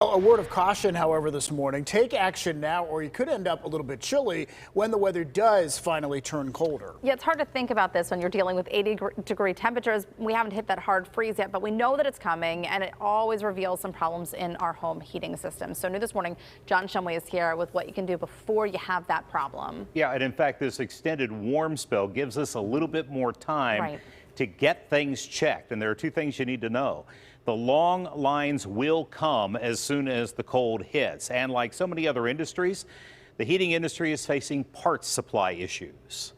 A word of caution, however, this morning. Take action now, or you could end up a little bit chilly when the weather does finally turn colder. Yeah, it's hard to think about this when you're dealing with 80-degree temperatures. We haven't hit that hard freeze yet, but we know that it's coming, and it always reveals some problems in our home heating system. So new this morning, John Shumway is here with what you can do before you have that problem. Yeah, and in fact, this extended warm spell gives us a little bit more time to get things checked. And there are two things you need to know. The long lines will come as soon as the cold hits. And like so many other industries, the heating industry is facing parts supply issues.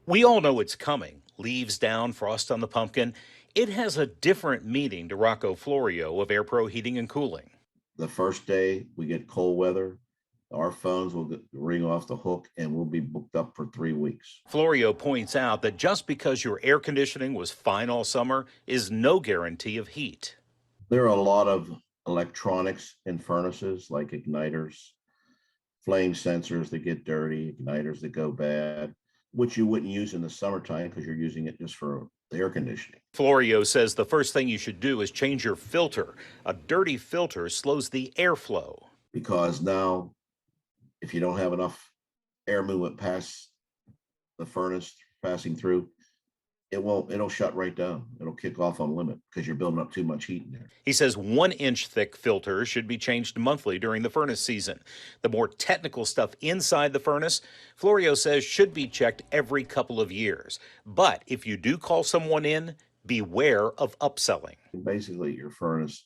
We all know it's coming. Leaves down, frost on the pumpkin. It has a different meaning to Rocco Florio of Air Pro Heating and Cooling. The first day we get cold weather, our phones will ring off the hook and we'll be booked up for 3 weeks. Florio points out that just because your air conditioning was fine all summer is no guarantee of heat. There are a lot of electronics in furnaces like igniters, flame sensors that get dirty, igniters that go bad, which you wouldn't use in the summertime because you're using it just for the air conditioning. Florio says the first thing you should do is change your filter. A dirty filter slows the airflow. Because now, if you don't have enough air movement past the furnace passing through, it'll shut right down. It'll kick off on limit because you're building up too much heat in there. He says 1-inch thick filters should be changed monthly during the furnace season. The more technical stuff inside the furnace, Florio says, should be checked every couple of years. But if you do call someone in, beware of upselling. Basically, your furnace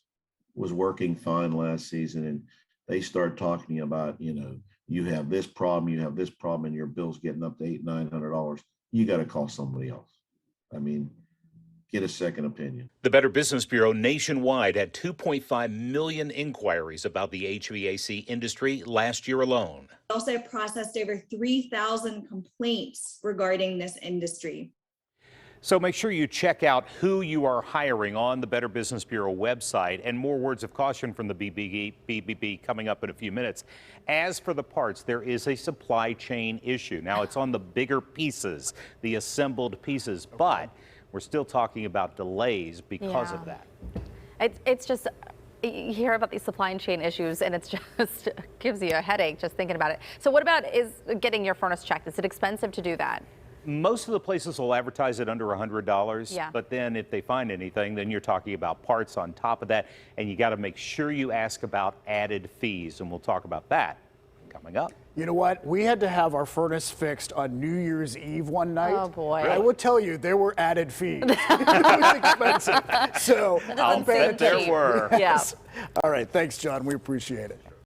was working fine last season and they start talking about, you have this problem, and your bill's getting up to $800-900. You got to call somebody else. I mean, get a second opinion. The Better Business Bureau nationwide had 2.5 million inquiries about the HVAC industry last year alone. We also have processed over 3,000 complaints regarding this industry. So make sure you check out who you are hiring on the Better Business Bureau website, and more words of caution from the BBB coming up in a few minutes. As for the parts, there is a supply chain issue. Now it's on the bigger pieces, the assembled pieces, but we're still talking about delays because of that. It's just, you hear about these supply chain issues and it's just gives you a headache just thinking about it. So what about getting your furnace checked? Is it expensive to do that? Most of the places will advertise it under $100, yeah. But then if they find anything, then you're talking about parts on top of that, and you got to make sure you ask about added fees, and we'll talk about that coming up. You know what? We had to have our furnace fixed on New Year's Eve one night. Oh, boy. I would tell you there were added fees. It was expensive. So I'll bet there were. Yes. All right. Thanks, John. We appreciate it.